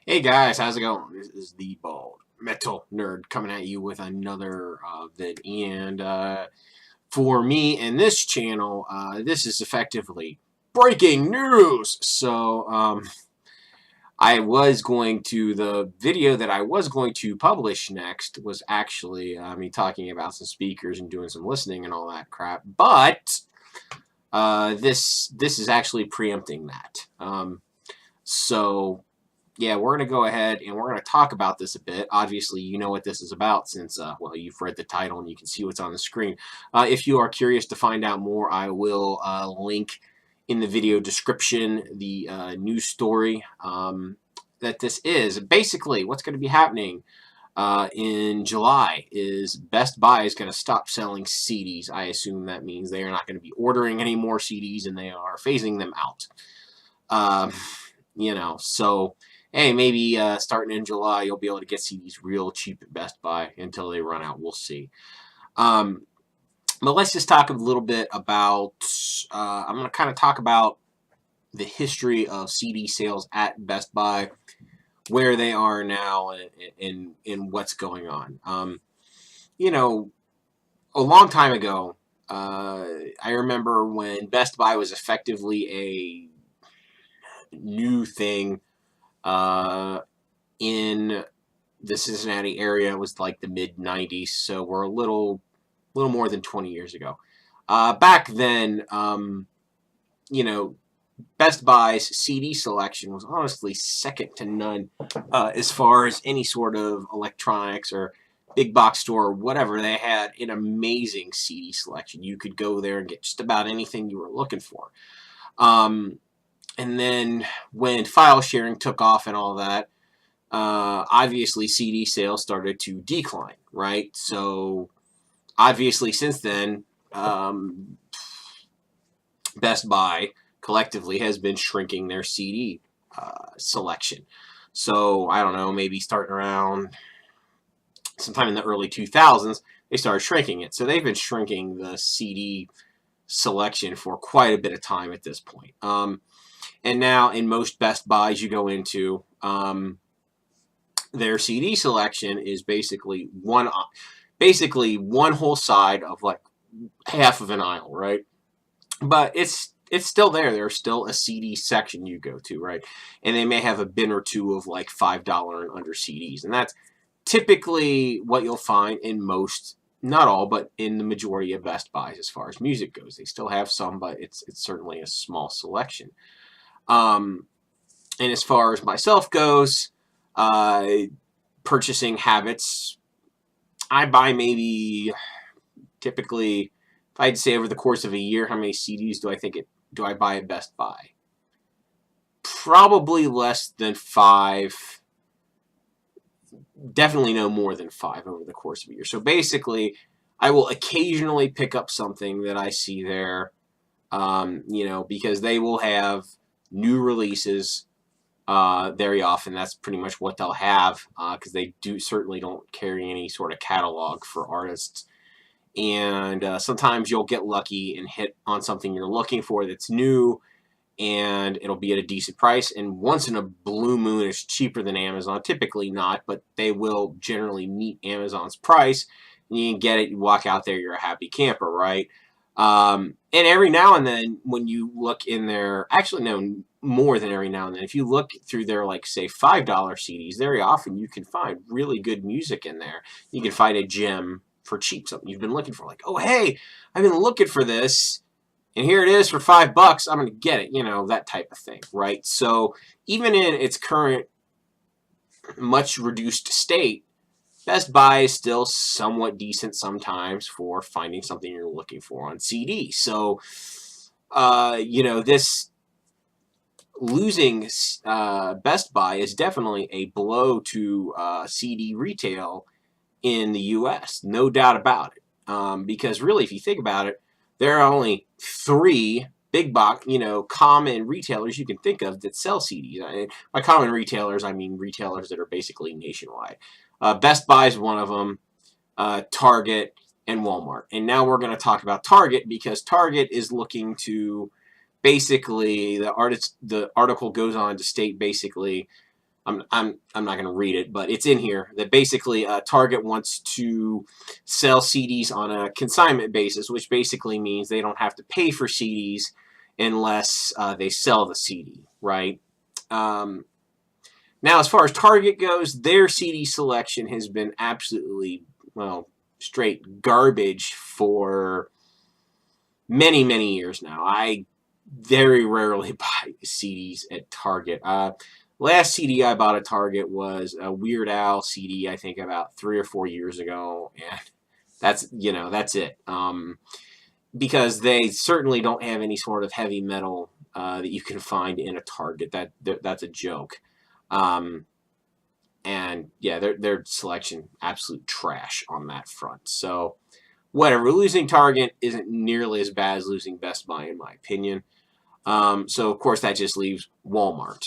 Hey guys, how's it going? This is the Bald Metal Nerd coming at you with another vid. And for me and this channel, this is effectively breaking news. The video that I was going to publish next was actually me talking about some speakers and doing some listening and all that crap. But this is actually preempting that. So yeah, we're going to go ahead and we're going to talk about this a bit. Obviously, you know what this is about since, well, you've read the title and you can see what's on the screen. If you are curious to find out more, I will link in the video description the news story that this is. Basically, what's going to be happening in July is Best Buy is going to stop selling CDs. I assume that means they are not going to be ordering any more CDs and they are phasing them out. Um, so hey, maybe starting in July, you'll be able to get CDs real cheap at Best Buy until they run out. We'll see. But let's just talk a little bit about, I'm going to kind of talk about the history of CD sales at Best Buy, where they are now, and what's going on. A long time ago, I remember when Best Buy was effectively a new thing in the Cincinnati area. It was like the mid 90s, so we're a little more than 20 years ago. Back then, Best Buy's CD selection was honestly second to none as far as any sort of electronics or big box store or whatever. They had an amazing CD selection. You could go there and get just about anything you were looking for. And then when file sharing took off and all that, obviously CD sales started to decline, right? So obviously since then, Best Buy collectively has been shrinking their CD selection. So I don't know, maybe starting around sometime in the early 2000s, they started shrinking it. So they've been shrinking the CD selection for quite a bit of time at this point. And now in most Best Buys you go into, their CD selection is basically one whole side of like half of an aisle, right? But it's still there. There's still a CD section you go to, right? And they may have a bin or two of like $5 and under CDs, and that's typically what you'll find in most, not all, but in the majority of Best Buys as far as music goes. They still have some, but it's certainly a small selection. And as far as myself goes, purchasing habits, I buy maybe typically, if I'd say over the course of a year, how many CDs do I buy at Best Buy? Probably less than 5. Definitely no more than 5 over the course of a year. So basically, I will occasionally pick up something that I see there, because they will have new releases very often. That's pretty much what they'll have, because they certainly don't carry any sort of catalog for artists. And sometimes you'll get lucky and hit on something you're looking for that's new, and it'll be at a decent price. And once in a blue moon, it's cheaper than Amazon. Typically not, but they will generally meet Amazon's price. And you can get it, you walk out there, you're a happy camper, right? And every now and then, when you look in there, actually, no, more than every now and then, if you look through their, like, say, $5 CDs, very often you can find really good music in there. You can find a gem for cheap, something you've been looking for. Like, oh, hey, I've been looking for this, and here it is for $5. I'm going to get it, that type of thing, right? So even in its current much reduced state, Best Buy is still somewhat decent sometimes for finding something you're looking for on CD. So, this losing Best Buy is definitely a blow to CD retail in the U.S., no doubt about it. Because really, if you think about it, there are only 3 big box, common retailers you can think of that sell CDs. By common retailers, I mean retailers that are basically nationwide. Best Buy is one of them, Target, and Walmart. And now we're going to talk about Target, because Target is looking to basically, the article goes on to state basically I'm not going to read it, but it's in here that basically Target wants to sell CDs on a consignment basis, which basically means they don't have to pay for CDs unless they sell the CD, right? Now, as far as Target goes, their CD selection has been absolutely, well, straight garbage for many, many years now. I very rarely buy CDs at Target. Last CD I bought at Target was a Weird Al CD, I think about 3 or 4 years ago, and that's it. Because they certainly don't have any sort of heavy metal that you can find in a Target. That's a joke. And yeah, their selection absolute trash on that front. So whatever, losing Target isn't nearly as bad as losing Best Buy in my opinion. So of course that just leaves Walmart.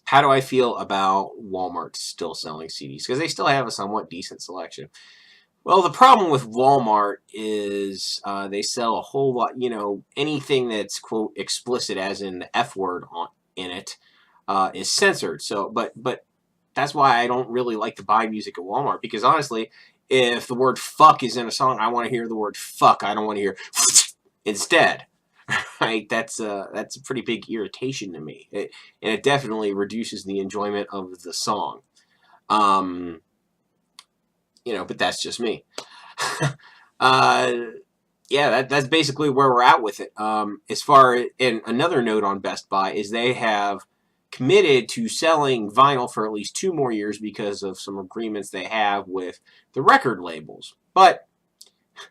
How do I feel about Walmart still selling CDs? Because they still have a somewhat decent selection. Well, the problem with Walmart is they sell a whole lot, anything that's, quote, explicit, as in the F word in it, is censored. So, but that's why I don't really like to buy music at Walmart, because honestly, if the word fuck is in a song, I want to hear the word fuck. I don't want to hear instead. Right? That's a pretty big irritation to me. And it definitely reduces the enjoyment of the song. But that's just me. Yeah, that's basically where we're at with it. And another note on Best Buy is they have committed to selling vinyl for at least 2 more years because of some agreements they have with the record labels. But,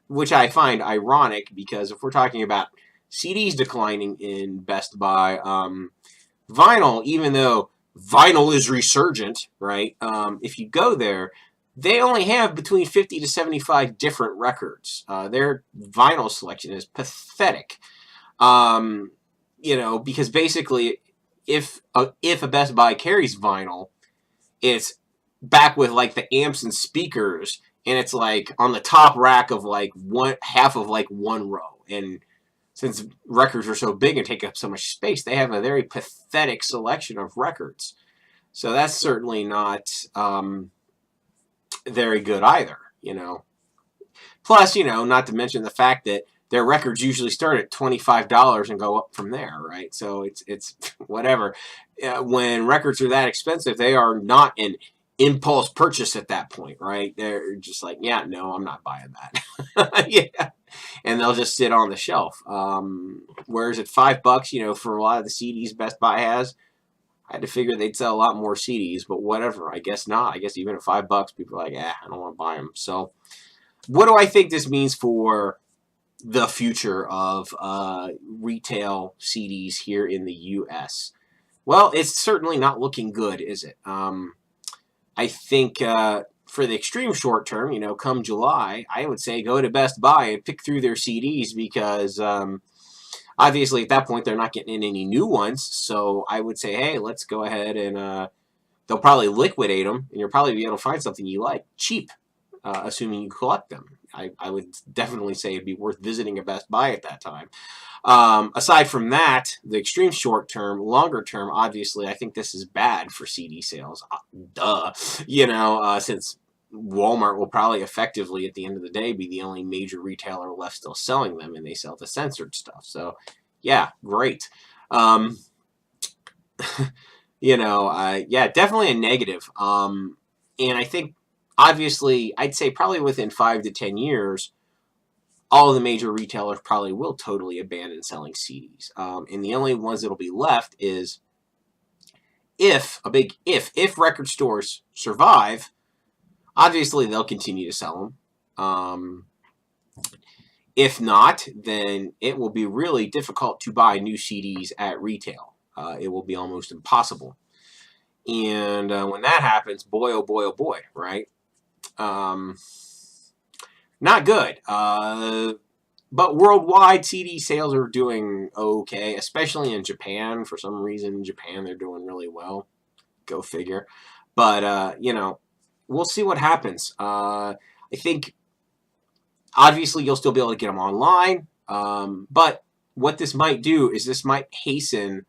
which I find ironic, because if we're talking about CDs declining in Best Buy, vinyl, even though vinyl is resurgent, right? If you go there, they only have between 50 to 75 different records. Their vinyl selection is pathetic. Because basically, if a Best Buy carries vinyl, it's back with like the amps and speakers, and it's like on the top rack of like half of like one row. And since records are so big and take up so much space, they have a very pathetic selection of records. So that's certainly not very good either, Plus, not to mention the fact that their records usually start at $25 and go up from there, right? So it's whatever. When records are that expensive, they are not an impulse purchase at that point, right? They're just like, yeah, no, I'm not buying that. Yeah. And they'll just sit on the shelf. Whereas at $5, for a lot of the CDs Best Buy has, I had to figure they'd sell a lot more CDs, but whatever. I guess not. I guess even at $5, people are like, I don't want to buy them. So what do I think this means for the future of retail CDs here in the U.S.? Well, it's certainly not looking good, is it? I think for the extreme short term, come July, I would say go to Best Buy and pick through their CDs, because obviously at that point they're not getting in any new ones. So I would say, hey, let's go ahead and they'll probably liquidate them, and you'll probably be able to find something you like cheap, assuming you collect them. I would definitely say it'd be worth visiting a Best Buy at that time. Aside from that, the extreme short term, longer term, obviously, I think this is bad for CD sales. Since Walmart will probably effectively, at the end of the day, be the only major retailer left still selling them, and they sell the censored stuff. So, yeah, great. Yeah, definitely a negative. And I think, obviously, I'd say probably within 5 to 10 years, all of the major retailers probably will totally abandon selling CDs. And the only ones that'll be left is if record stores survive, obviously they'll continue to sell them. If not, then it will be really difficult to buy new CDs at retail. It will be almost impossible. And when that happens, boy, oh boy, oh boy, right? Not good. But worldwide, CD sales are doing okay, especially in Japan. For some reason, in Japan, they're doing really well. Go figure. But, we'll see what happens. I think, obviously, you'll still be able to get them online. But what this might do is this might hasten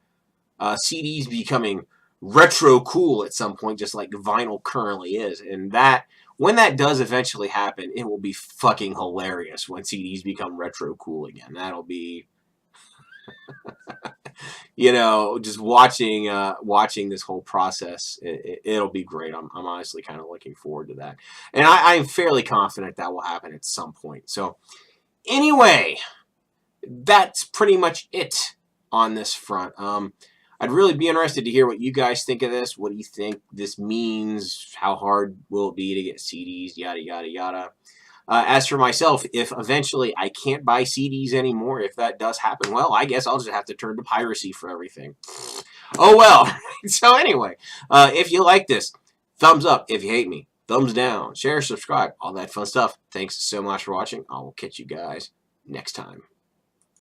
CDs becoming retro cool at some point, just like vinyl currently is. And that, when that does eventually happen, it will be fucking hilarious when CDs become retro cool again. That'll be, you know, just watching this whole process. It'll be great. I'm honestly kind of looking forward to that, and I'm fairly confident that will happen at some point. So anyway, that's pretty much it on this front. I'd really be interested to hear what you guys think of this. What do you think this means? How hard will it be to get CDs? Yada, yada, yada. As for myself, if eventually I can't buy CDs anymore, if that does happen, well, I guess I'll just have to turn to piracy for everything. Oh, well. So anyway, if you like this, thumbs up. If you hate me, thumbs down. Share, subscribe, all that fun stuff. Thanks so much for watching. I will catch you guys next time.